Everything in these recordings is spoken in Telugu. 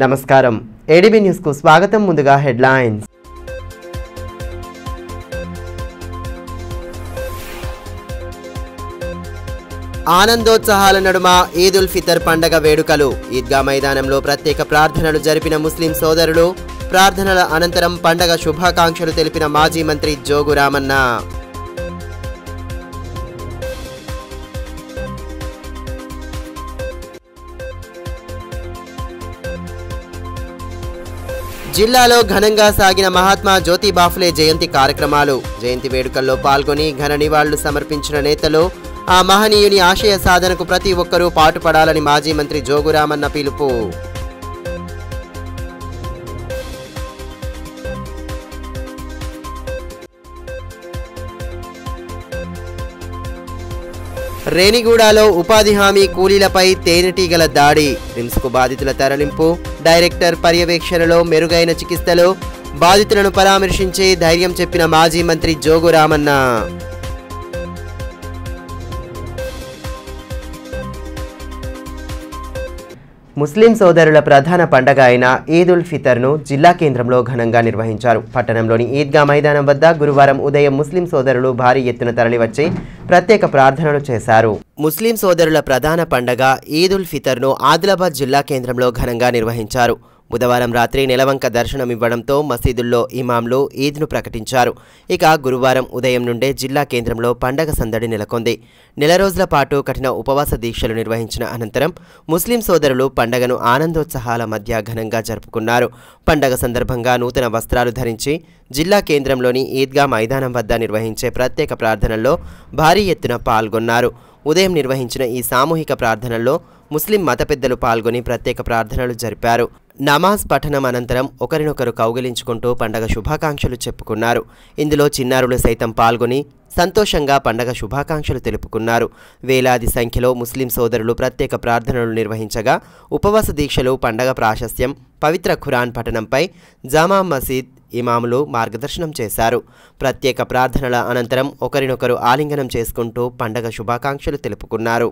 నమస్కారం ఏడీబీ న్యూస్ కు స్వాగతం. ముందుగా హెడ్లైన్స్. ఆనందోత్సాహాల నడుమ ఈద్ ఉల్ ఫితర్ పండగ వేడుకలు. ఈద్గా మైదానంలో ప్రత్యేక ప్రార్థనలు జరిపిన ముస్లిం సోదరులు. ప్రార్థనల అనంతరం పండగ శుభాకాంక్షలు తెలిపిన మాజీ మంత్రి జోగు రామన్న. జిల్లాలో ఘనంగా సాగిన మహాత్మా జ్యోతిబా ఫులే జయంతి కార్యక్రమాలు. జయంతి వేడుకల్లో పాల్గొని ఘన నివాళులు సమర్పించిన నేతలు. ఆ మహనీయుని ఆశయ సాధనకు ప్రతి ఒక్కరూ పాటుపడాలని మాజీ మంత్రి జోగు రామన్న పిలుపు. రేణిగూడలో ఉపాధి హామీ కూలీలపై తేనెటీగల దాడి. రిమ్స్కు బాధితుల తరలింపు. డైరెక్టర్ పర్యవేక్షణలో మెరుగైన చికిత్సలు. బాధితులను పరామర్శించి ధైర్యం చెప్పిన మాజీ మంత్రి జోగు రామన్న. ముస్లిం సోదరుల ప్రధాన పండగ అయిన ఈద్ ఉల్ ఫితర్ను జిల్లా కేంద్రంలో ఘనంగా నిర్వహించారు. పట్టణంలోని ఈద్గా మైదానం వద్ద గురువారం ఉదయం ముస్లిం సోదరులు భారీ ఎత్తున తరలివచ్చి ప్రత్యేక ప్రార్థనలు చేశారు. ముస్లిం సోదరుల ప్రధాన పండగ ఈద్ ఉల్ ఫితర్ను ఆదిలాబాద్ జిల్లా కేంద్రంలో ఘనంగా నిర్వహించారు. బుధవారం రాత్రి నెలవంక దర్శనమివ్వడంతో మసీదుల్లో ఇమాంలు ఈద్ను ప్రకటించారు. ఇక గురువారం ఉదయం నుండే జిల్లా కేంద్రంలో పండగ సందడి నెలకొంది. నెల రోజుల పాటు కఠిన ఉపవాస దీక్షలు నిర్వహించిన అనంతరం ముస్లిం సోదరులు పండగను ఆనందోత్సాహాల మధ్య ఘనంగా జరుపుకున్నారు. పండగ సందర్భంగా నూతన వస్త్రాలు ధరించి జిల్లా కేంద్రంలోని ఈద్గా మైదానం వద్ద నిర్వహించే ప్రత్యేక ప్రార్థనల్లో భారీ ఎత్తున పాల్గొన్నారు. ఉదయం నిర్వహించిన ఈ సామూహిక ప్రార్థనల్లో ముస్లిం మత పెద్దలు పాల్గొని ప్రత్యేక ప్రార్థనలు జరిపారు. నమాజ్ పఠనం అనంతరం ఒకరినొకరు కౌగిలించుకుంటూ పండగ శుభాకాంక్షలు చెప్పుకున్నారు. ఇందులో చిన్నారులు సైతం పాల్గొని సంతోషంగా పండగ శుభాకాంక్షలు తెలుపుకున్నారు. వేలాది సంఖ్యలో ముస్లిం సోదరులు ప్రత్యేక ప్రార్థనలు నిర్వహించగా ఉపవాస దీక్షలు, పండగ ప్రాశస్త్యం, పవిత్ర ఖురాన్ పఠనంపై జామా మసీద్ ఇమాములు మార్గదర్శనం చేశారు. ప్రత్యేక ప్రార్థనల అనంతరం ఒకరినొకరు ఆలింగనం చేసుకుంటూ పండగ శుభాకాంక్షలు తెలుపుకున్నారు.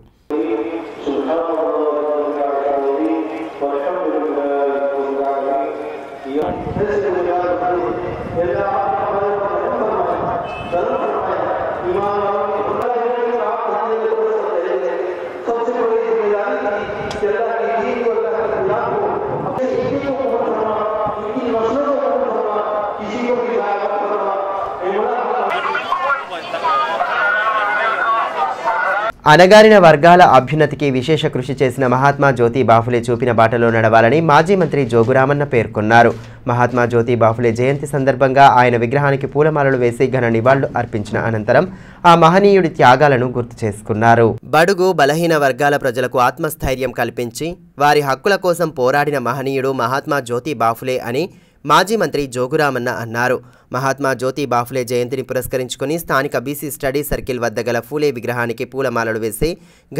అణగారిన వర్గాల అభ్యున్నతికి విశేష కృషి చేసిన మహాత్మా జ్యోతిబా ఫులే చూపిన బాటలో నడవాలని మాజీ మంత్రి జోగు రామన్న పేర్కొన్నారు. మహాత్మా జ్యోతిబా ఫులే జయంతి సందర్భంగా ఆయన విగ్రహానికి పూలమాలలు వేసి ఘన నివాళులు అర్పించిన అనంతరం ఆ మహనీయుడి త్యాగాలను గుర్తు చేసుకున్నారు. బడుగు బలహీన వర్గాల ప్రజలకు ఆత్మస్థైర్యం కల్పించి వారి హక్కుల కోసం పోరాడిన మహనీయుడు మహాత్మా జ్యోతిబా ఫులే అని మాజీ మంత్రి జోగు రామన్న అన్నారు. మహాత్మా జ్యోతిబా ఫులే జయంతిని పురస్కరించుకుని స్థానిక బీసీ స్టడీ సర్కిల్ వద్ద గల ఫూలే విగ్రహానికి పూలమాలలు వేసి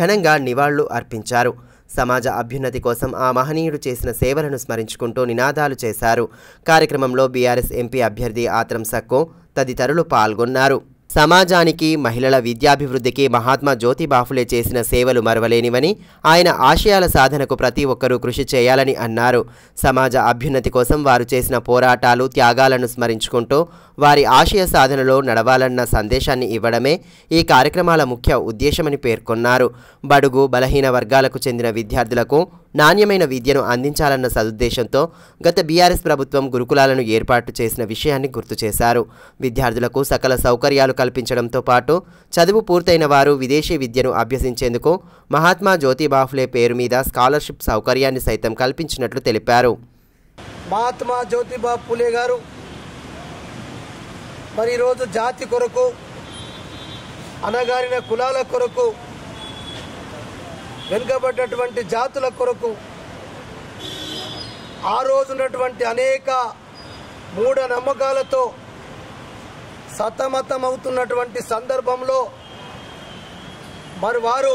ఘనంగా నివాళులు అర్పించారు. సమాజ అభ్యున్నతి కోసం ఆ మహనీయుడు చేసిన సేవలను స్మరించుకుంటూ నినాదాలు చేశారు. కార్యక్రమంలో బీఆర్ఎస్ ఎంపీ అభ్యర్థి ఆత్రం సక్కో తదితరులు పాల్గొన్నారు. సమాజానికి, మహిళల విద్యాభివృద్ధికి మహాత్మా జ్యోతిబా ఫులే చేసిన సేవలు మరవలేనివని, ఆయన ఆశయాల సాధనకు ప్రతి ఒక్కరూ కృషి చేయాలని అన్నారు. సమాజ అభ్యున్నతి కోసం వారు చేసిన పోరాటాలు, త్యాగాలను స్మరించుకుంటూ వారి ఆశయ సాధనలో నడవాలన్న సందేశాన్ని ఇవ్వడమే ఈ కార్యక్రమాల ముఖ్య ఉద్దేశమని పేర్కొన్నారు. బడుగు బలహీన వర్గాలకు చెందిన విద్యార్థులకు నాణ్యమైన విద్యను అందించాలన్న సదుద్దేశంతో గత బీఆర్ఎస్ ప్రభుత్వం గురుకులాలను ఏర్పాటు చేసిన విషయాన్ని గుర్తు చేశారు. విద్యార్థులకు సకల సౌకర్యాలు కల్పించడంతో పాటు చదువు పూర్తయిన వారు విదేశీ విద్యను అభ్యసించేందుకు మహాత్మా జ్యోతిబా ఫులే పేరు మీద స్కాలర్షిప్ సౌకర్యాన్ని సైతం కల్పించినట్లు తెలిపారు. మహాత్మా జ్యోతిబా ఫులే గారు మరి ఈరోజు జాతి కొరకు, అణగారిన కులాల కొరకు, వెనుకబడ్డటువంటి జాతుల కొరకు ఆ రోజున్నటువంటి అనేక మూఢనమ్మకాలతో సతమతమవుతున్నటువంటి సందర్భంలో మరి వారు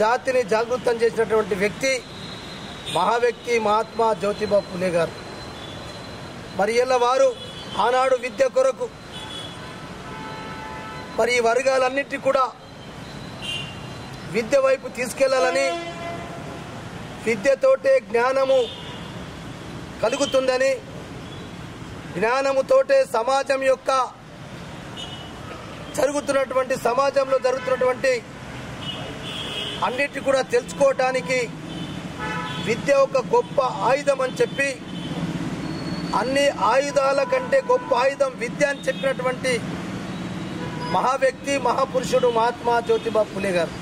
జాతిని జాగృతం చేసినటువంటి వ్యక్తి, మహావ్యక్తి మహాత్మా జ్యోతిబా ఫులే గారు. మరి ఇలా వారు ఆనాడు విద్య కొరకు మరి ఈ వర్గాలన్నిటి కూడా విద్య వైపు తీసుకెళ్లాలని, విద్యతోటే జ్ఞానము కలుగుతుందని, జ్ఞానముతోటే సమాజంలో జరుగుతున్నటువంటి అన్నిటి కూడా తెలుసుకోవటానికి విద్య ఒక గొప్ప ఆయుధం అని చెప్పి, అన్ని ఆయుధాల కంటే గొప్ప ఆయుధం విద్య అని చెప్పినటువంటి మహావ్యక్తి, మహాపురుషుడు మహాత్మా జ్యోతిబా ఫులే గారు.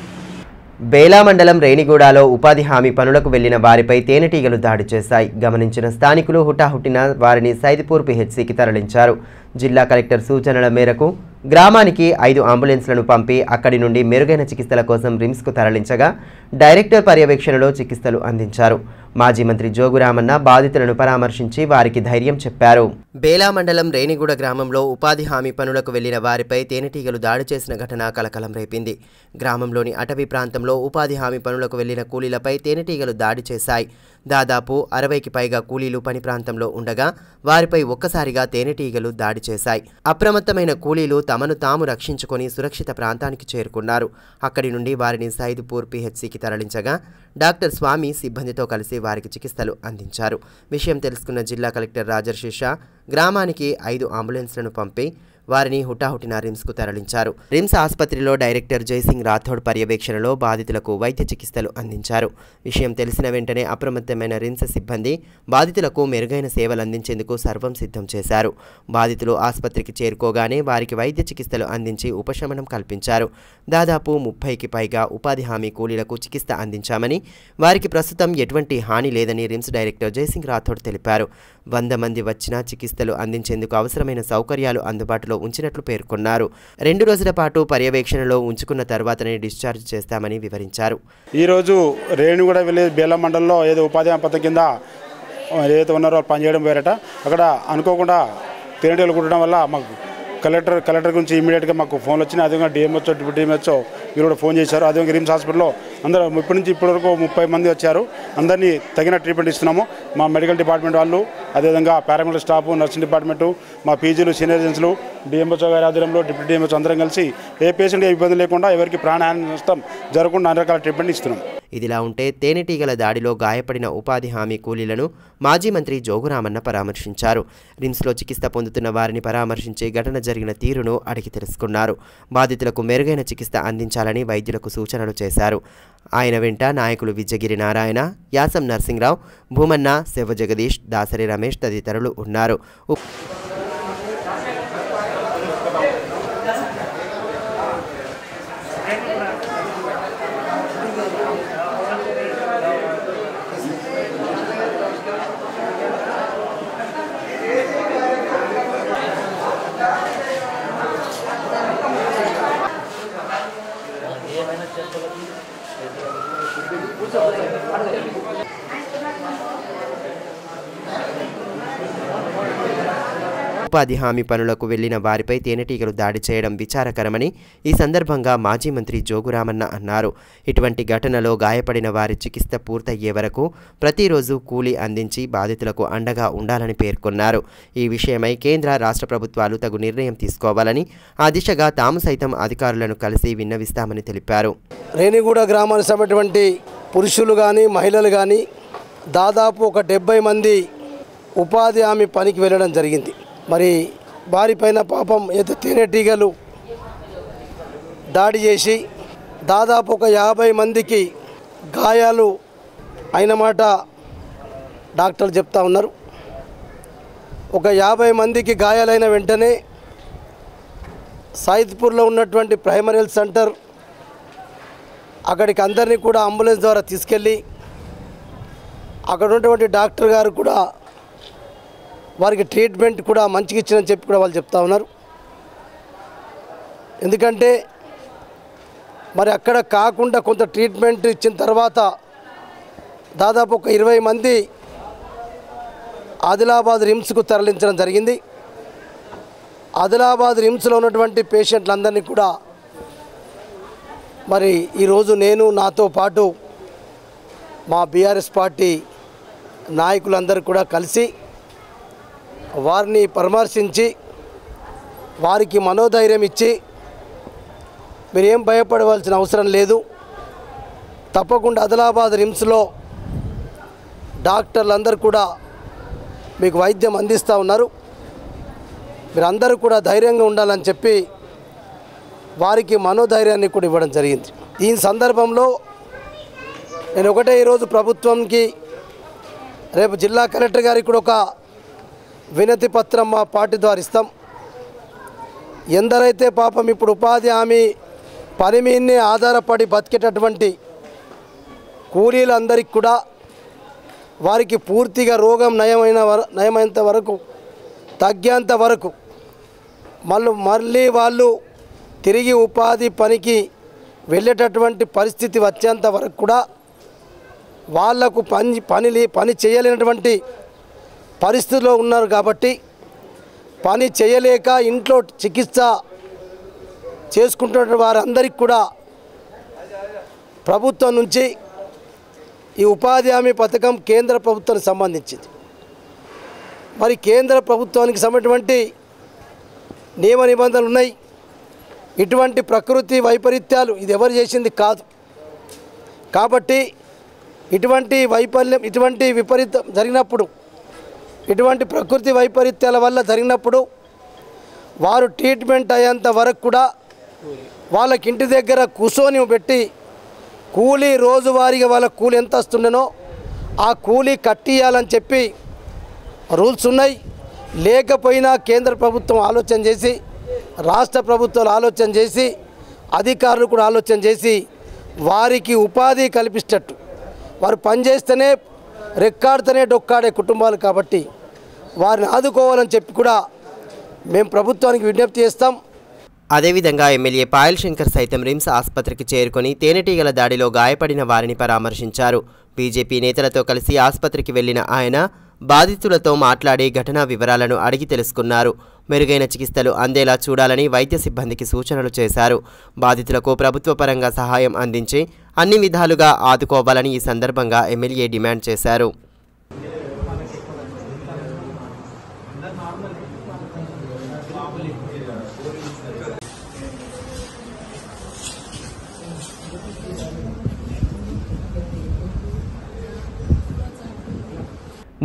బేలా మండలం రేణిగూడలో ఉపాధి హామీ పనులకు వెళ్లిన వారిపై తేనెటీగలు దాడి చేశాయి. గమనించిన స్థానికులు హుటాహుటిన వారిని సైద్పూర్ పిహెచ్సికి తరలించారు. జిల్లా కలెక్టర్ సూచనల మేరకు గ్రామానికి 5 అంబులెన్స్లను పంపి అక్కడి నుండి మెరుగైన చికిత్సల కోసం రిమ్స్కు తరలించగా డైరెక్టర్ పర్యవేక్షణలో చికిత్సలు అందించారు. మాజీ మంత్రి జోగురామన్న బాధితులను పరామర్శించి వారికి ధైర్యం చెప్పారు. బేలా మండలం రేణిగూడ గ్రామంలో ఉపాధి హామీ పనులకు వెళ్లిన వారిపై తేనెటీగలు దాడి చేసిన ఘటన కలకలం రేపింది. గ్రామంలోని అటవీ ప్రాంతంలో ఉపాధి హామీ పనులకు వెళ్లిన కూలీలపై తేనెటీగలు దాడి చేశాయి. దాదాపు 60కి పైగా కూలీలు పని ప్రాంతంలో ఉండగా వారిపై ఒక్కసారిగా తేనెటీగలు దాడి చేశాయి. అప్రమత్తమైన కూలీలు తమను తాము రక్షించుకొని సురక్షిత ప్రాంతానికి చేరుకున్నారు. అక్కడి నుండి వారిని సైద్పూర్ పిహెచ్సికి తరలించగా డాక్టర్ స్వామి సిబ్బందితో కలిసి వారికి చికిత్సలు అందించారు. విషయం తెలుసుకున్న జిల్లా కలెక్టర్ రాజర్షిషా గ్రామానికి 5 అంబులెన్స్లను పంపి వారిని హుటాహుటిన రిమ్స్కు తరలించారు. రిమ్స్ ఆసుపత్రిలో డైరెక్టర్ జైసింగ్ రాథోడ్ పర్యవేక్షణలో బాధితులకు వైద్య చికిత్సలు అందించారు. విషయం తెలిసిన వెంటనే అప్రమత్తమైన రిమ్స్ సిబ్బంది బాధితులకు మెరుగైన సేవలు అందించేందుకు సర్వం సిద్ధం చేశారు. బాధితులు ఆసుపత్రికి చేరుకోగానే వారికి వైద్య చికిత్సలు అందించి ఉపశమనం కల్పించారు. దాదాపు 30కి పైగా ఉపాధి హామీ కూలీలకు చికిత్స అందించామని, వారికి ప్రస్తుతం ఎటువంటి హాని లేదని రిమ్స్ డైరెక్టర్ జైసింగ్ రాథోడ్ తెలిపారు. 100 మంది వచ్చినా చికిత్సలు అందించేందుకు అవసరమైన సౌకర్యాలు అందుబాటులో ఉంచినట్లు పేర్కొన్నారు. 2 రోజుల పాటు పర్యవేక్షణలో ఉంచుకున్న తర్వాతనే డిశ్చార్జ్ చేస్తామని వివరించారు. ఈరోజు రేణిగూడ విలేజ్ బేలా మండలంలో ఏదో ఉపాధి హామీ పథకం కింద ఏదైతే ఉన్నారో పనిచేయడం వేరట. అక్కడ అనుకోకుండా తేనెటీగలు కుట్టడం వల్ల మాకు కలెక్టర్ గురించి ఇమీడియట్గా మాకు ఫోన్లు వచ్చినాయి. అదేవిధంగా డిఎంహెచ్ఓ, డిప్యూటీ డిఎంహెచ్ఓ వీరు కూడా ఫోన్ చేశారు. అదేవిధంగా రిమ్స్ హాస్పిటల్లో అందరూ ఇప్పటి నుంచి ఇప్పటివరకు 30 మంది వచ్చారు. అందరినీ తగిన ట్రీట్మెంట్ ఇస్తున్నాము. మా మెడికల్ డిపార్ట్మెంట్ వాళ్ళు, అదేవిధంగా పారామెడికల్ స్టాఫ్, నర్సింగ్ డిపార్ట్మెంటు, మా పీజీలు, సీనియర్ ఏజెన్సీలు, డిఎంహెచ్ఓ గారి ఆధ్వర్యంలో డిప్యూటీ డిఎంహెచ్ఓ అందరం కలిసి ఏ పేషెంట్ ఇబ్బంది లేకుండా, ఎవరికి ప్రాణహాని నష్టం జరగకుండా అన్ని రకాల ట్రీట్మెంట్ ఇస్తున్నాం. ఇదిలా ఉంటే తేనెటీగల దాడిలో గాయపడిన ఉపాధి హామీ కూలీలను మాజీ మంత్రి జోగురామన్న పరామర్శించారు. రిమ్స్లో చికిత్స పొందుతున్న వారిని పరామర్శించి ఘటన జరిగిన తీరును అడిగి తెలుసుకున్నారు. బాధితులకు మెరుగైన చికిత్స అందించాలని వైద్యులకు సూచనలు చేశారు. ఆయన వెంట నాయకులు విద్యగిరి నారాయణ, యాసం నర్సింగ్రావు, భూమన్న, శివ జగదీష్, దాసరి రమేష్ తదితరులు ఉన్నారు. ఉపాధి హామీ పనులకు వెళ్లిన వారిపై తేనెటీగలు దాడి చేయడం విచారకరమని ఈ సందర్భంగా మాజీ మంత్రి జోగురామన్న అన్నారు. ఇటువంటి ఘటనలో గాయపడిన వారి చికిత్స పూర్తయ్యే వరకు ప్రతిరోజు కూలీ అందించి బాధితులకు అండగా ఉండాలని పేర్కొన్నారు. ఈ విషయమై కేంద్ర, రాష్ట్ర ప్రభుత్వాలు తగు నిర్ణయం తీసుకోవాలని, ఆ దిశగా తాము సైతం అధికారులను కలిసి విన్నవిస్తామని తెలిపారు. రేణిగూడ గ్రామానికి సంబంధించినటువంటి పురుషులు కానీ, మహిళలు కానీ దాదాపు ఒక 70 మంది ఉపాధి హామీ పనికి వెళ్ళడం జరిగింది. మరి వారిపైన పాపం ఏదో తేనెటీగలు దాడి చేసి దాదాపు ఒక 50 మందికి గాయాలు అయిన మాట డాక్టర్లు చెప్తా ఉన్నారు. ఒక 50 మందికి గాయాలైన వెంటనే సైద్పూర్లో ఉన్నటువంటి ప్రైమరీ హెల్త్ సెంటర్ అక్కడికి అందరినీ కూడా అంబులెన్స్ ద్వారా తీసుకెళ్ళి అక్కడ ఉన్నటువంటి డాక్టర్ గారు కూడా వారికి ట్రీట్మెంట్ కూడా మంచిగా ఇచ్చిందని చెప్పి కూడా వాళ్ళు చెప్తా ఉన్నారు. ఎందుకంటే మరి అక్కడ కాకుండా కొంత ట్రీట్మెంట్ ఇచ్చిన తర్వాత దాదాపు ఒక 20 మంది ఆదిలాబాద్ రిమ్స్కు తరలించడం జరిగింది. ఆదిలాబాద్ రిమ్స్లో ఉన్నటువంటి పేషెంట్లందరినీ కూడా మరి ఈరోజు నేను, నాతో పాటు మా బీఆర్ఎస్ పార్టీ నాయకులందరూ కూడా కలిసి వారిని పరామర్శించి వారికి మనోధైర్యం ఇచ్చి మీరేం భయపడవలసిన అవసరం లేదు, తప్పకుండా ఆదిలాబాద్ రిమ్స్లో డాక్టర్లందరూ కూడా మీకు వైద్యం అందిస్తూ ఉన్నారు. మీరందరూ కూడా ధైర్యంగా ఉండాలని చెప్పి వారికి మనోధైర్యాన్ని కూడా ఇవ్వడం జరిగింది. ఈ సందర్భంలో నేను ఒకటే ఈరోజు ప్రభుత్వంకి రేపు జిల్లా కలెక్టర్ గారికి కూడా ఒక వినతి పత్రం మా పార్టీ ద్వారా ఇస్తాం. ఎందరైతే పాపం ఇప్పుడు ఉపాధి హామీ పని మీదనే ఆధారపడి బతికేటటువంటి కూలీలందరికీ కూడా వారికి పూర్తిగా రోగం నయమైనంత వరకు తగ్గేంత వరకు మళ్ళీ వాళ్ళు తిరిగి ఉపాధి పనికి వెళ్ళేటటువంటి పరిస్థితి వచ్చేంత వరకు కూడా వాళ్లకు పని చేయలేనటువంటి పరిస్థితిలో ఉన్నారు. కాబట్టి పని చేయలేక ఇంట్లో చికిత్స చేసుకుంటున్న వారందరికీ కూడా ప్రభుత్వం నుంచి ఈ ఉపాధి హామీ పథకం కేంద్ర ప్రభుత్వానికి సంబంధించింది. మరి కేంద్ర ప్రభుత్వానికి సంబంధించినటువంటి నియమ నిబంధనలు ఉన్నాయి. ఇటువంటి ప్రకృతి వైపరీత్యాలు ఇది ఎవరు చేసింది కాదు. కాబట్టి ఇటువంటి విపరీతం జరిగినప్పుడు, ఇటువంటి ప్రకృతి వైపరీత్యాల వల్ల జరిగినప్పుడు వారు ట్రీట్మెంట్ అయ్యేంత వరకు కూడా వాళ్ళకి ఇంటి దగ్గర కూర్చొని పెట్టి కూలీ రోజువారీగా వాళ్ళ కూలీ ఎంత వస్తుండనో ఆ కూలీ కట్టియాలని చెప్పి రూల్స్ ఉన్నాయి. లేకపోయినా కేంద్ర ప్రభుత్వం ఆలోచన చేసి, రాష్ట్ర ప్రభుత్వాలు ఆలోచన చేసి, అధికారులు కూడా ఆలోచన చేసి వారికి ఉపాధి కల్పించేటట్టు, వారు పనిచేస్తేనే రెక్కాడితేనే డొక్కాడే కుటుంబాలు కాబట్టి వారిని ఆదుకోవాలని చెప్పి కూడా మేము ప్రభుత్వానికి విజ్ఞప్తి చేస్తాం. అదేవిధంగా ఎమ్మెల్యే పాయల్ శంకర్ సైతం రిమ్స్ ఆసుపత్రికి చేరుకొని తేనెటీగల దాడిలో గాయపడిన వారిని పరామర్శించారు. బీజేపీ నేతలతో కలిసి ఆసుపత్రికి వెళ్లిన ఆయన బాధితులతో మాట్లాడి ఘటనా వివరాలను అడిగి తెలుసుకున్నారు. మెరుగైన చికిత్సలు అందేలా చూడాలని వైద్య సిబ్బందికి సూచనలు చేశారు. బాధితులకు ప్రభుత్వ పరంగా సహాయం అందించి అన్ని విధాలుగా ఆదుకోవాలని ఈ సందర్భంగా ఎమ్మెల్యే డిమాండ్ చేశారు.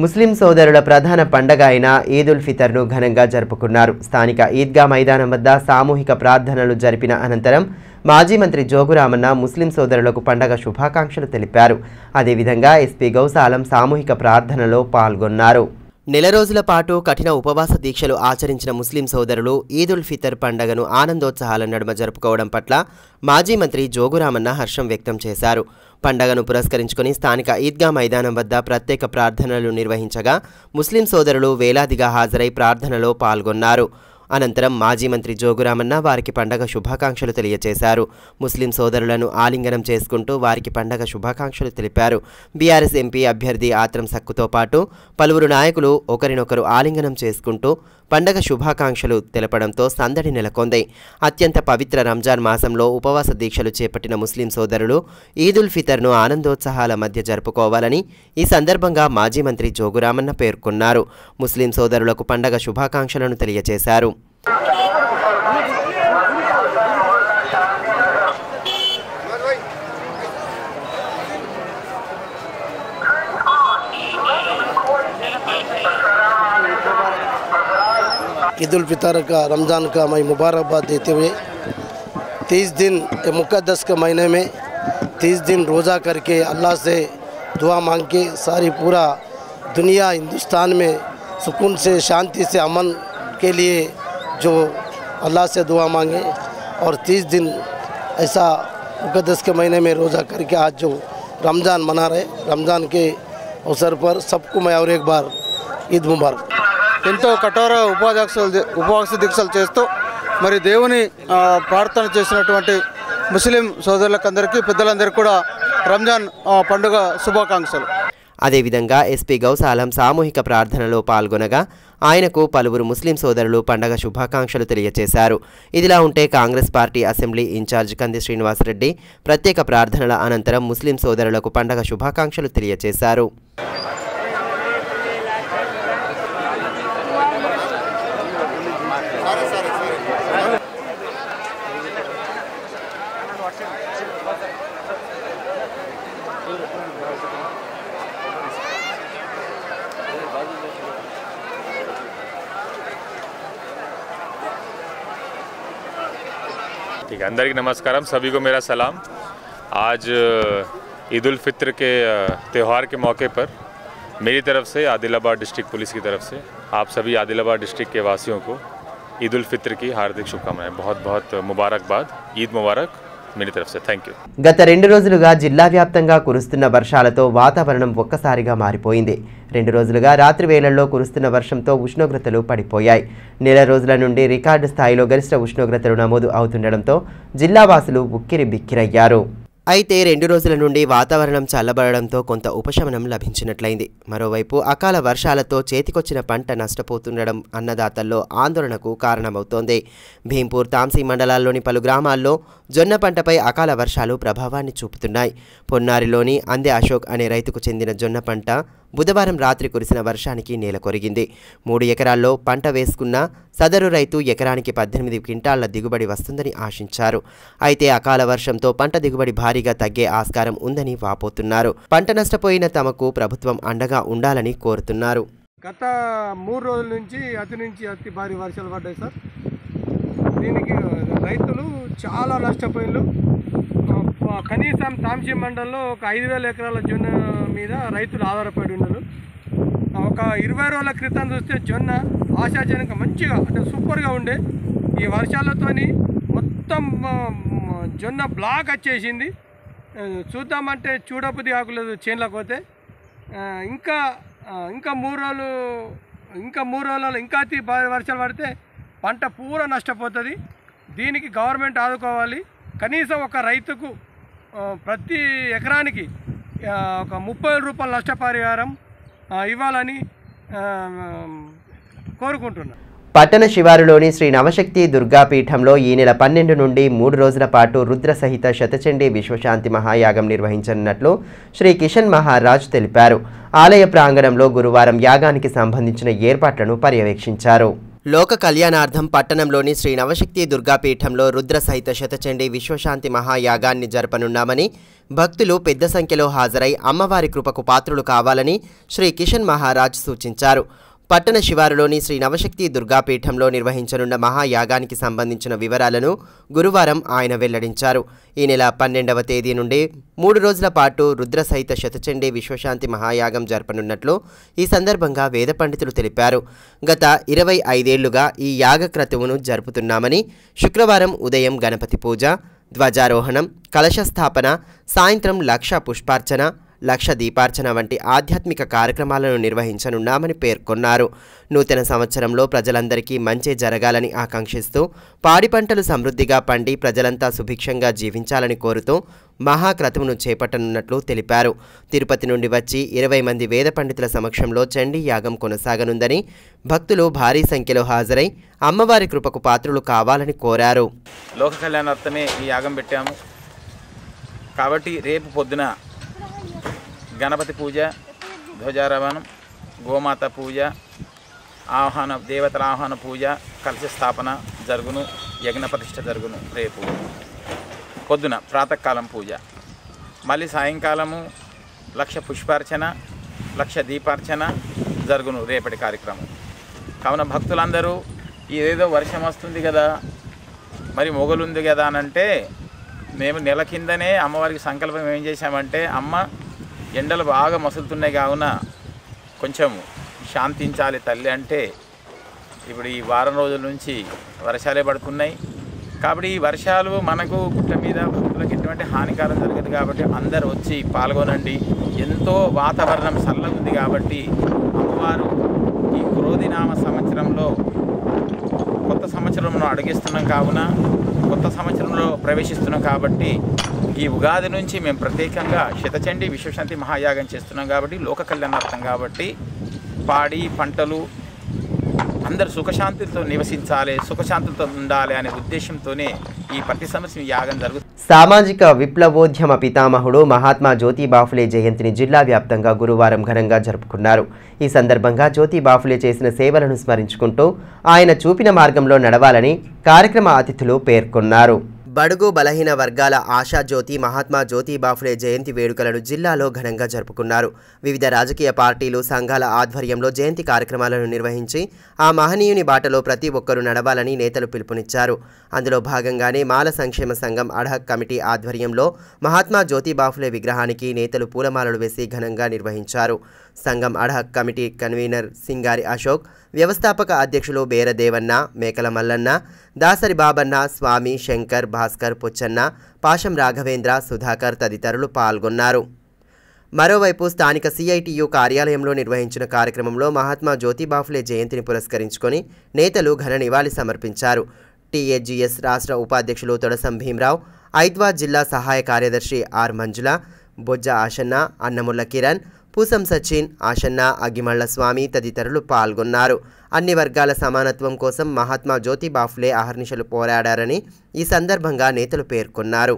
ముస్లిం సోదరుల ప్రధాన పండగ అయిన ఈద్ ఉల్ ఫితర్ను ఘనంగా జరుపుకున్నారు. స్థానిక ఈద్గా మైదానం వద్ద సామూహిక ప్రార్థనలు జరిపిన అనంతరం మాజీ మంత్రి జోగురామన్న ముస్లిం సోదరులకు పండగ శుభాకాంక్షలు తెలిపారు. అదేవిధంగా ఎస్పీ గౌసాలం సామూహిక ప్రార్థనలో పాల్గొన్నారు. నెల రోజుల పాటు కఠిన ఉపవాస దీక్షలు ఆచరించిన ముస్లిం సోదరులు ఈద్ ఉల్ ఫితర్ పండగను ఆనందోత్సాహాల నడుమ జరుపుకోవడం పట్ల మాజీ మంత్రి జోగురామన్న హర్షం వ్యక్తం చేశారు. పండగను పురస్కరించుకుని స్థానిక ఈద్గా మైదానం వద్ద ప్రత్యేక ప్రార్థనలు నిర్వహించగా ముస్లిం సోదరులు వేలాదిగా హాజరై ప్రార్థనలో పాల్గొన్నారు. అనంతరం మాజీ మంత్రి జోగురామన్న వారికి పండగ శుభాకాంక్షలు తెలియజేశారు. ముస్లిం సోదరులను ఆలింగనం చేసుకుంటూ వారికి పండగ శుభాకాంక్షలు తెలిపారు. బీఆర్ఎస్ ఎంపీ అభ్యర్థి ఆత్రం సక్కుతో పాటు పలువురు నాయకులు ఒకరినొకరు ఆలింగనం చేసుకుంటూ పండగ శుభాకాంక్షలు తెలపడంతో సందడి నెలకొంది. అత్యంత పవిత్ర రంజాన్ మాసంలో ఉపవాస దీక్షలు చేపట్టిన ముస్లిం సోదరులు ఈద్ ఉల్ ఫితర్ను ఆనందోత్సాహాల మధ్య జరుపుకోవాలని ఈ సందర్భంగా మాజీ మంత్రి జోగురామన్న పేర్కొన్నారు. ముస్లిం సోదరులకు పండగ శుభాకాంక్షలను తెలియజేశారు. ईद उल फितर का रमज़ान का मैं मुबारकबाद देते हुए 30 दिन मुक़द्दस के महीने में 30 दिन रोज़ा करके अल्लाह से दुआ मांग के सारी पूरा दुनिया हिंदुस्तान में सुकून से शांति से अमन के लिए जो अल्लाह से दुआ मांगे और 30 दिन ऐसा मुक़द्दस के महीने में रोज़ा करके आज जो रमज़ान मना रहे, रमज़ान के अवसर पर सबको मैं और एक बार ईद मुबारक। ఎంతో కఠోర ఉపవాస దీక్షలు చేస్తూ మరి దేవుని ప్రార్థన చేసినటువంటి ముస్లిం సోదరులకందరికీ పెద్దలందరికీ కూడా రంజాన్ పండుగ శుభాకాంక్షలు. అదేవిధంగా ఎస్పీ గౌసాలం సామూహిక ప్రార్థనలో పాల్గొనగా ఆయనకు పలువురు ముస్లిం సోదరులు పండగ శుభాకాంక్షలు తెలియజేశారు. ఇదిలా ఉంటే కాంగ్రెస్ పార్టీ అసెంబ్లీ ఇన్ఛార్జ్ కంది శ్రీనివాసరెడ్డి ప్రత్యేక ప్రార్థనల అనంతరం ముస్లిం సోదరులకు పండగ శుభాకాంక్షలు తెలియజేశారు. ठीक है, अंदर की नमस्कारम, सभी को मेरा सलाम। आज ईद उल फित्र के त्यौहार के मौके पर मेरी तरफ से, आदिलाबाद डिस्ट्रिक्ट पुलिस की तरफ से आप सभी आदिलाबाद डिस्ट्रिक्ट के वासियों को ईद उल फित्र की हार्दिक शुभकामनाएं। बहुत बहुत मुबारकबाद, ईद मुबारक मेरी तरफ से। Thank you. గత 2 రోజులుగా జిల్లా వ్యాప్తంగా కురుస్తున్న వర్షాలతో వాతావరణం ఒక్కసారిగా మారిపోయింది. 2 రోజులుగా రాత్రి వేళల్లో కురుస్తున్న వర్షంతో ఉష్ణోగ్రతలు పడిపోయాయి. నెల రోజుల నుండి రికార్డు స్థాయిలో గరిష్ట ఉష్ణోగ్రతలు నమోదు అవుతుండడంతో జిల్లావాసులు ఉక్కిరి బిక్కిరయ్యారు. అయితే 2 రోజుల నుండి వాతావరణం చల్లబడడంతో కొంత ఉపశమనం లభించినట్లయింది. మరోవైపు అకాల వర్షాలతో చేతికొచ్చిన పంట నష్టపోతుండడం అన్నదాతల్లో ఆందోళనకు కారణమవుతోంది. భీంపూర్, తాంసీ మండలాల్లోని పలు గ్రామాల్లో జొన్న పంటపై అకాల వర్షాలు ప్రభావాన్ని చూపుతున్నాయి. పొన్నారిలోని అందే అశోక్ అనే రైతుకు చెందిన జొన్న పంట బుధవారం రాత్రి కురిసిన వర్షానికి నేల కొరిగింది. 3 ఎకరాల్లో పంట వేసుకున్న సదరు రైతు ఎకరానికి 18 క్వింటాళ్ల దిగుబడి వస్తుందని ఆశించారు. అయితే అకాల వర్షంతో పంట దిగుబడి భారీగా తగ్గే ఆస్కారం ఉందని వాపోతున్నారు. పంట నష్టపోయిన తమకు ప్రభుత్వం అండగా ఉండాలని కోరుతున్నారు. గత 3 రోజుల నుంచి అతి భారీ వర్షాలు పడ్డాయి సార్. దీనికి రైతులు చాలా నష్టపోయినారు. కనీసం తాంసీ మండలంలో ఒక 5,000 ఎకరాల జొన్న మీద రైతులు ఆధారపడి ఉన్నారు. ఒక 20 రోజుల క్రితం చూస్తే జొన్న ఆశాజనక మంచిగా అంటే సూపర్గా ఉండే. ఈ వర్షాలతోని మొత్తం జొన్న బ్లాక్ వచ్చేసింది. చూద్దామంటే చూడబుద్ధి కాకలేదు చేనులకు పోతే. ఇంకా 3 రోజులలో ఇంకా అతి భారీ వర్షాలు పడితే పంట పూరా నష్టపోతుంది. దీనికి గవర్నమెంట్ ఆదుకోవాలి. కనీసం ఒక రైతుకు ప్రతి ఎకరానికి ఒక 30,000 రూపాయల నష్టపరిహారం ఇవ్వాలని కోరుకుంటున్నాను. పట్టణ శివారులోని శ్రీ నవశక్తి దుర్గాపీఠంలో ఈ నెల 12 నుండి 3 రోజుల పాటు రుద్ర సహిత శతచండీ విశ్వశాంతి మహాయాగం నిర్వహించనున్నట్లు శ్రీ కిషన్ మహారాజ్ తెలిపారు. ఆలయ ప్రాంగణంలో గురువారం యాగానికి సంబంధించిన ఏర్పాట్లను పర్యవేక్షించారు. లోక కళ్యాణార్థం పట్టణంలోని శ్రీ నవశక్తి దుర్గాపీఠంలో రుద్ర సహిత శతచండీ విశ్వశాంతి మహాయాగాన్ని జరపనున్నామని, భక్తులు పెద్ద సంఖ్యలో హాజరై అమ్మవారి కృపకు పాత్రులు కావాలని శ్రీ కిషన్ మహారాజ్ సూచించారు. పట్టణ శివారులోని శ్రీ నవశక్తి దుర్గాపీఠంలో నిర్వహించనున్న మహాయాగానికి సంబంధించిన వివరాలను గురువారం ఆయన వెల్లడించారు. ఈ నెల 12వ తేదీ నుండి 3 రోజుల పాటు రుద్ర సహిత శతచండీ విశ్వశాంతి మహాయాగం జరపనున్నట్లు ఈ సందర్భంగా వేద పండితులు తెలిపారు. గత 25 ఏళ్లుగా ఈ యాగక్రతువును జరుపుతున్నామని, శుక్రవారం ఉదయం గణపతి పూజ, ధ్వజారోహణం, కలశస్థాపన, సాయంత్రం లక్ష పుష్పార్చన, లక్ష దీపార్చన వంటి ఆధ్యాత్మిక కార్యక్రమాలను నిర్వహించనున్నామని పేర్కొన్నారు. నూతన సంవత్సరంలో ప్రజలందరికీ మంచి జరగాలని ఆకాంక్షిస్తూ, పాడి పంటలు సమృద్ధిగా పండి ప్రజలంతా సుభిక్షంగా జీవించాలని కోరుతూ మహాక్రతువును చేపట్టనున్నట్లు తెలిపారు. తిరుపతి నుండి వచ్చి 20 మంది వేద పండితుల సమక్షంలో చండీ యాగం కొనసాగనుందని, భక్తులు భారీ సంఖ్యలో హాజరై అమ్మవారి కృపకు పాత్రులు కావాలని కోరారు. లోక కళ్యాణార్థమే ఈ యాగం పెట్టాము కాబట్టి రేపు పొద్దున గణపతి పూజ, ధ్వజారోహణం, గోమాత పూజ, దేవతల ఆహ్వాన పూజ, కలశ స్థాపన జరుగును, యజ్ఞ ప్రతిష్ఠ జరుగును. రేపు పొద్దున ప్రాతకాలం పూజ, మళ్ళీ సాయంకాలము లక్ష పుష్పార్చన, లక్ష దీపార్చన జరుగును రేపటి కార్యక్రమం. కావున భక్తులందరూ ఏదేదో వర్షం వస్తుంది కదా, మరి మొగలుంది కదా అని అంటే, మేము నెల కిందనే అమ్మవారికి సంకల్పం ఏం చేశామంటే, అమ్మ ఎండలు బాగా మసులుతున్నాయి కావున కొంచెం శాంతించాలి తల్లి అంటే, ఇప్పుడు ఈ వారం రోజుల నుంచి వర్షాలే పడుతున్నాయి. కాబట్టి ఈ వర్షాలు మనకు గుట్ట మీద భక్తులకు ఎటువంటి హానికారం జరగదు కాబట్టి అందరూ వచ్చి పాల్గొనండి. ఎంతో వాతావరణం చల్లగా ఉంది కాబట్టి అమ్మవారు ఈ క్రోధినామ సంవత్సరంలో కొత్త సంవత్సరంలో అడుగిస్తున్నాం కావున, కొత్త సంవత్సరంలో ప్రవేశిస్తున్నాం కాబట్టి ఈ ఉగాది నుంచి మేము ప్రత్యేకంగా శతచండీ విశ్వశాంతి మహాయాగం చేస్తున్నాం కాబట్టి, లోక కళ్యాణార్థం కాబట్టి పాడి పంటలు అందరు సుఖశాంతితో నివసించాలి, సుఖశాంతితో ఉండాలి అనే ఉద్దేశంతోనే ఈ ప్రతి సంవత్సరం యాగం జరుగుతుంది. సామాజిక విప్లవోద్యమ పితామహుడు మహాత్మా జ్యోతిబాఫులే జయంతిని జిల్లా వ్యాప్తంగా గురువారం ఘనంగా జరుపుకున్నారు. ఈ సందర్భంగా జ్యోతిబాఫులే చేసిన సేవలను స్మరించుకుంటూ ఆయన చూపిన మార్గంలో నడవాలని కార్యక్రమ అతిథులు పేర్కొన్నారు. బడుగు బలహీన వర్గాల ఆశాజ్యోతి మహాత్మా జ్యోతిబా ఫులే జయంతి వేడుకలను జిల్లాలో ఘనంగా జరుపుకున్నారు. వివిధ రాజకీయ పార్టీలు, సంఘాల ఆధ్వర్యంలో జయంతి కార్యక్రమాలను నిర్వహించి ఆ మహనీయుని బాటలో ప్రతి ఒక్కరూ నడవాలని నేతలు పిలుపునిచ్చారు. అందులో భాగంగానే మాల సంక్షేమ సంఘం అడ్హాక్ కమిటీ ఆధ్వర్యంలో మహాత్మా జ్యోతిబా ఫులే విగ్రహానికి నేతలు పూలమాలలు వేసి ఘనంగా నిర్వహించారు. సంఘం అడ్హాక్ కమిటీ కన్వీనర్ సింగారి అశోక్, వ్యవస్థాపక అధ్యక్షులు బేరదేవన్న, మేకల మల్లన్న, దాసరి బాబన్న, స్వామి, శంకర్, భాస్కర్, పుచ్చన్న, పాశం రాఘవేంద్ర, సుధాకర్ తదితరులు పాల్గొన్నారు. మరోవైపు స్థానిక సిఐటియు కార్యాలయంలో నిర్వహించిన కార్యక్రమంలో మహాత్మా జ్యోతిబా ఫులే జయంతిని పురస్కరించుకొని నేతలు ఘన నివాళి సమర్పించారు. టీఏజీఎస్ రాష్ట్ర ఉపాధ్యక్షులు తొడసం భీమరావు, ఐద్వా జిల్లా సహాయ కార్యదర్శి ఆర్ మంజుల, బొజ్జ ఆశన్న, అన్నముల్ల కిరణ్, పూసం సచిన్, ఆశన్న, అగ్గిమళ్ల స్వామి తదితరులు పాల్గొన్నారు. అన్ని వర్గాల సమానత్వం కోసం మహాత్మా జ్యోతిబా ఫులే అహర్నిశలు పోరాడారని ఈ సందర్భంగా నేతలు పేర్కొన్నారు.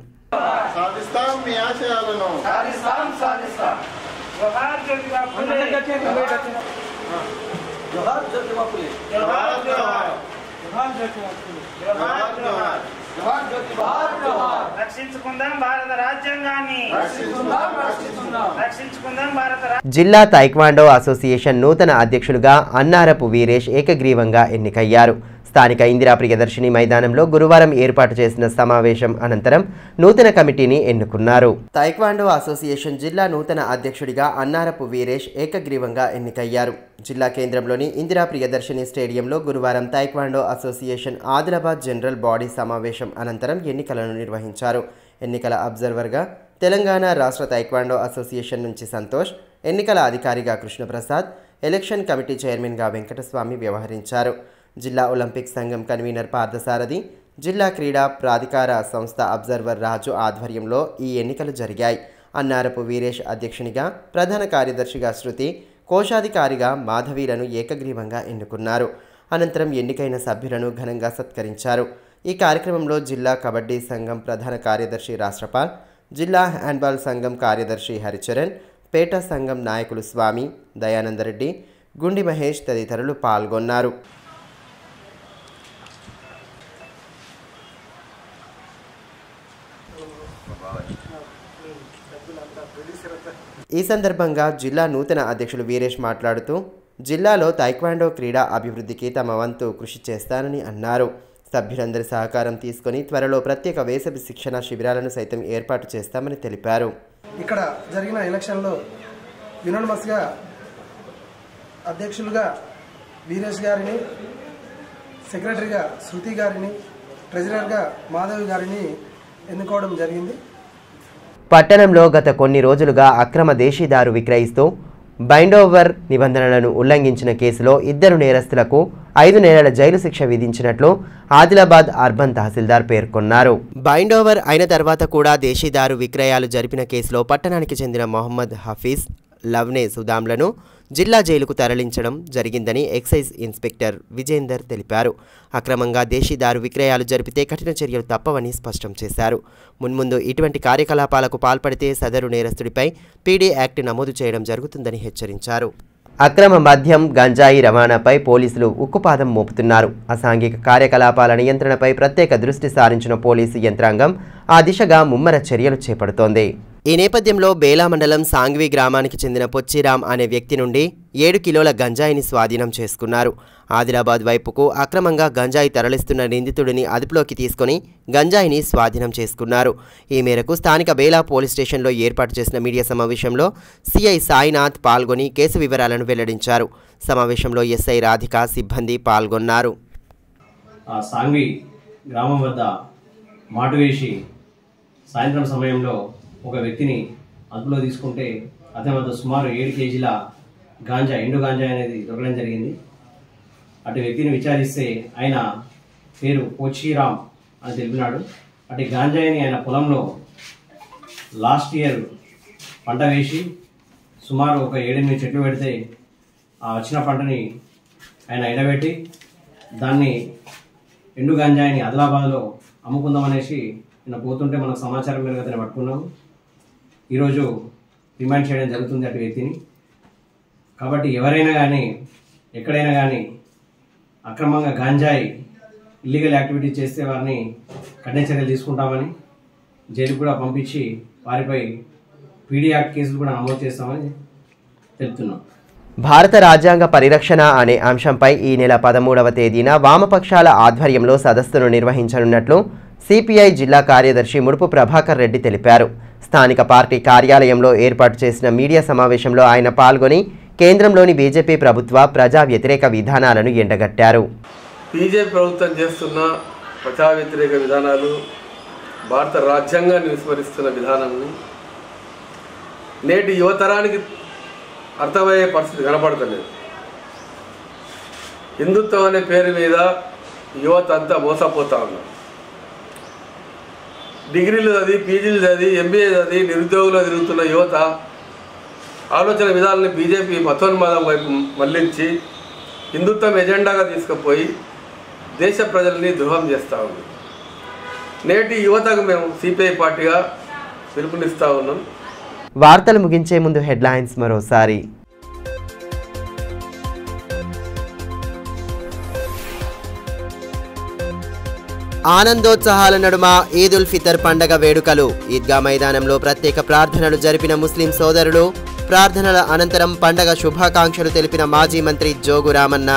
జిల్లా తైక్వాండో అసోసియేషన్ నూతన అధ్యక్షులుగా అన్నారపు వీరేష్ ఏకగ్రీవంగా ఎన్నికయ్యారు. స్థానిక ఇందిరా ప్రియదర్శిని మైదానంలో గురువారం ఏర్పాటు చేసిన సమావేశం అనంతరం నూతన కమిటీని ఎన్నుకున్నారు. తైక్వాండో అసోసియేషన్ జిల్లా నూతన అధ్యక్షుడిగా అన్నారపు వీరేష్ ఏకగ్రీవంగా ఎన్నికయ్యారు. జిల్లా కేంద్రంలోని ఇందిరా ప్రియదర్శిని స్టేడియంలో గురువారం taekwondo association Adilabad general body సమావేశం అనంతరం ఎన్నికలను నిర్వహించారు. ఎన్నికల అబ్జర్వర్గా తెలంగాణ రాష్ట్ర తైక్వాండో అసోసియేషన్ నుంచి సంతోష్, ఎన్నికల అధికారిగా కృష్ణప్రసాద్, ఎలక్షన్ కమిటీ చైర్మన్గా వెంకటస్వామి వ్యవహరించారు. జిల్లా ఒలింపిక్ సంఘం కన్వీనర్ పార్థసారథి, జిల్లా క్రీడా ప్రాధికార సంస్థ అబ్జర్వర్ రాజు ఆధ్వర్యంలో ఈ ఎన్నికలు జరిగాయి. అన్నారపు వీరేష్ అధ్యక్షునిగా, ప్రధాన కార్యదర్శిగా శృతి, కోశాధికారిగా మాధవీలను ఏకగ్రీవంగా ఎన్నుకున్నారు. అనంతరం ఎన్నికైన సభ్యులను ఘనంగా సత్కరించారు. ఈ కార్యక్రమంలో జిల్లా కబడ్డీ సంఘం ప్రధాన కార్యదర్శి రాష్ట్రపాల్, జిల్లా హ్యాండ్బాల్ సంఘం కార్యదర్శి హరిచరణ్, పేట సంఘం నాయకులు స్వామి, దయానందరెడ్డి, గుండి మహేష్ తదితరులు పాల్గొన్నారు. ఈ సందర్భంగా జిల్లా నూతన అధ్యక్షులు వీరేష్ మాట్లాడుతూ జిల్లాలో తైక్వాండో క్రీడా అభివృద్ధికి తమ వంతు కృషి చేస్తానని అన్నారు. సభ్యులందరి సహకారం తీసుకొని త్వరలో ప్రత్యేక వేసవి శిక్షణ శిబిరాలను సైతం ఏర్పాటు చేస్తామని తెలిపారు. ఇక్కడ జరిగిన ఎలక్షన్లో యునానిమస్గా అధ్యక్షులుగా వీరేష్ గారిని, సెక్రటరీగా శృతి గారిని, ట్రెజరర్గా మాధవి గారిని ఎన్నుకోవడం జరిగింది. పట్టణంలో గత కొన్ని రోజులుగా అక్రమ దేశీదారు విక్రయిస్తూ బైండోవర్ నిబంధనలను ఉల్లంఘించిన కేసులో 2 నేరస్తులకు 5 నెలల జైలు శిక్ష విధించినట్లు ఆదిలాబాద్ అర్బన్ తహసీల్దార్ పేర్కొన్నారు. బైండోవర్ అయిన తర్వాత కూడా దేశీదారు విక్రయాలు జరిపిన కేసులో పట్టణానికి చెందిన మొహమ్మద్ హఫీజ్, లవ్నే సుదాంలను జిల్లా జైలుకు తరలించడం జరిగిందని ఎక్సైజ్ ఇన్స్పెక్టర్ విజేందర్ తెలిపారు. అక్రమంగా దేశీదారు విక్రయాలు జరిపితే కఠిన చర్యలు తప్పవని స్పష్టం చేశారు. మున్ముందు ఇటువంటి కార్యకలాపాలకు పాల్పడితే సదరు నేరస్తుడిపై పీడీ యాక్ట్ నమోదు చేయడం జరుగుతుందని హెచ్చరించారు. అక్రమ మద్యం, గంజాయి రవాణాపై పోలీసులు ఉక్కుపాదం మోపుతున్నారు. అసాంఘిక కార్యకలాపాల నియంత్రణపై ప్రత్యేక దృష్టి సారించిన పోలీసు యంత్రాంగం ఆ దిశగా ముమ్మర చర్యలు చేపడుతోంది. ఈ నేపథ్యంలో బేలా మండలం సాంగ్వి గ్రామానికి చెందిన పొచ్చిరామ్ అనే వ్యక్తి నుండి 7 కిలోల గంజాయిని స్వాధీనం చేసుకున్నారు. ఆదిలాబాద్ వైపుకు అక్రమంగా గంజాయి తరలిస్తున్న నిందితుడిని అదుపులోకి తీసుకుని గంజాయిని స్వాధీనం చేసుకున్నారు. ఈ మేరకు స్థానిక బేలా పోలీస్ స్టేషన్లో ఏర్పాటు చేసిన మీడియా సమావేశంలో సిఐ సాయినాథ్ పాల్గొని కేసు వివరాలను వెల్లడించారు. సమావేశంలో ఎస్ఐ రాధిక, సిబ్బంది పాల్గొన్నారు. సాంగ్వి గ్రామం వద్ద మాటు వేసి సాయంత్రం సమయంలో ఒక వ్యక్తిని అదుపులో తీసుకుంటే అతని వద్ద సుమారు 7 కేజీల గాంజా, ఎండు గాంజా అనేది దొరకడం జరిగింది. అటు వ్యక్తిని విచారిస్తే ఆయన పేరు పోచీరామ్ అని తెలిపినాడు. అటు గాంజాయిని ఆయన పొలంలో లాస్ట్ ఇయర్ పంట వేసి సుమారు ఒక 7-8 చెట్లు పెడితే ఆ వచ్చిన పంటని ఆయన ఎండబెట్టి దాన్ని ఎండు గాంజాయిని ఆదిలాబాద్లో అమ్ముకుందామనేసి నేను పోతుంటే మనకు సమాచారం మేరకు అతను పట్టుకున్నాము. ఈరోజు రిమాండ్ చేయడం జరుగుతుంది అటు వ్యక్తిని. కాబట్టి ఎవరైనా కానీ ఎక్కడైనా కానీ అక్రమంగా గాంజాయి ఇల్లీగల్ యాక్టివిటీ చేస్తే వారిని కఠిన చర్యలు తీసుకుంటామని, జైలుకు కూడా పంపించి వారిపై పీడీ యాక్ట్ కేసులు కూడా నమోదు చేస్తామని తెలుపుతున్నాం. భారత రాజ్యాంగ పరిరక్షణ అనే అంశంపై ఈ నెల 13వ తేదీన వామపక్షాల ఆధ్వర్యంలో సదస్సును నిర్వహించనున్నట్లు సిపిఐ జిల్లా కార్యదర్శి ముడుపు ప్రభాకర్ రెడ్డి తెలిపారు. స్థానిక పార్టీ కార్యాలయంలో ఏర్పాటు చేసిన మీడియా సమావేశంలో ఆయన పాల్గొని కేంద్రంలోని బీజేపీ ప్రభుత్వ ప్రజా వ్యతిరేక విధానాలను ఎండగట్టారు. బీజేపీ ప్రభుత్వం చేస్తున్న ప్రజా వ్యతిరేక విధానాలు, భారత రాజ్యాంగాన్ని విస్మరిస్తున్న విధానాన్ని నేటి యువతరానికి అర్థమయ్యే పరిస్థితి కనపడతలేదు. హిందుత్వం అనే పేరు మీద యువత అంతా మోసపోతా ఉన్నారు. డిగ్రీలు చదివి, పీజీలు చదివి, ఎంబీఏ చదివి నిరుద్యోగులు తిరుగుతున్న యువత ఆలోచన విధానాన్ని బీజేపీ మతోన్మాదం వైపు మళ్లించి హిందుత్వం ఎజెండాగా తీసుకుపోయి దేశ ప్రజల్ని ద్రోహం చేస్తూ ఉంది. నేటి యువతకు మేము సిపిఐ పార్టీగా పిలుపునిస్తూ ఉన్నాం. వార్తలు ముగించే ముందు హెడ్లైన్స్ మరోసారి. ఆనందోత్సాహాల నడుమ ఈద్ ఉల్ ఫితర్ పండగ వేడుకలు. ఈద్గా మైదానంలో ప్రత్యేక ప్రార్థనలు జరిపిన ముస్లిం సోదరులు. ప్రార్థనల అనంతరం పండగ శుభాకాంక్షలు తెలిపిన మాజీ మంత్రి జోగు రామన్న.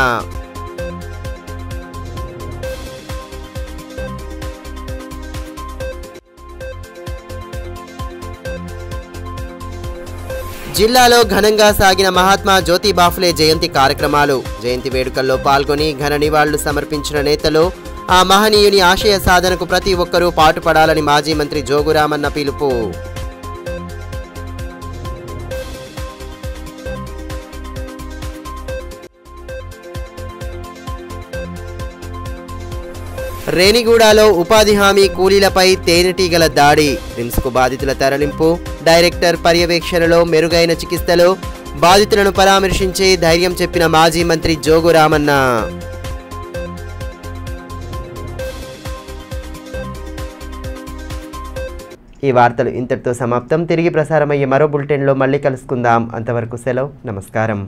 జిల్లాలో ఘనంగా సాగిన మహాత్మా జ్యోతి బాఫులే జయంతి కార్యక్రమాలు. జయంతి వేడుకల్లో పాల్గొని ఘన నివాళులు సమర్పించిన నేతలు. ఆ మహనీయుని ఆశయ సాధనకు ప్రతి ఒక్కరూ పాటుపడాలని మాజీ మంత్రి జోగు రామన్న పిలుపు. రేణిగూడలో ఉపాధి హామీ కూలీలపై తేనెటీగల దాడి. రిమ్స్కు బాధితుల తరలింపు. డైరెక్టర్ పర్యవేక్షణలో మెరుగైన చికిత్సలో బాధితులను పరామర్శించి ధైర్యం చెప్పిన మాజీ మంత్రి జోగు రామన్న. ఈ వార్తలు ఇంతటితో సమాప్తం. తిరిగి ప్రసారమయ్యే మరో బులెటిన్లో మళ్ళీ కలుసుకుందాం. అంతవరకు సెలవు. నమస్కారం.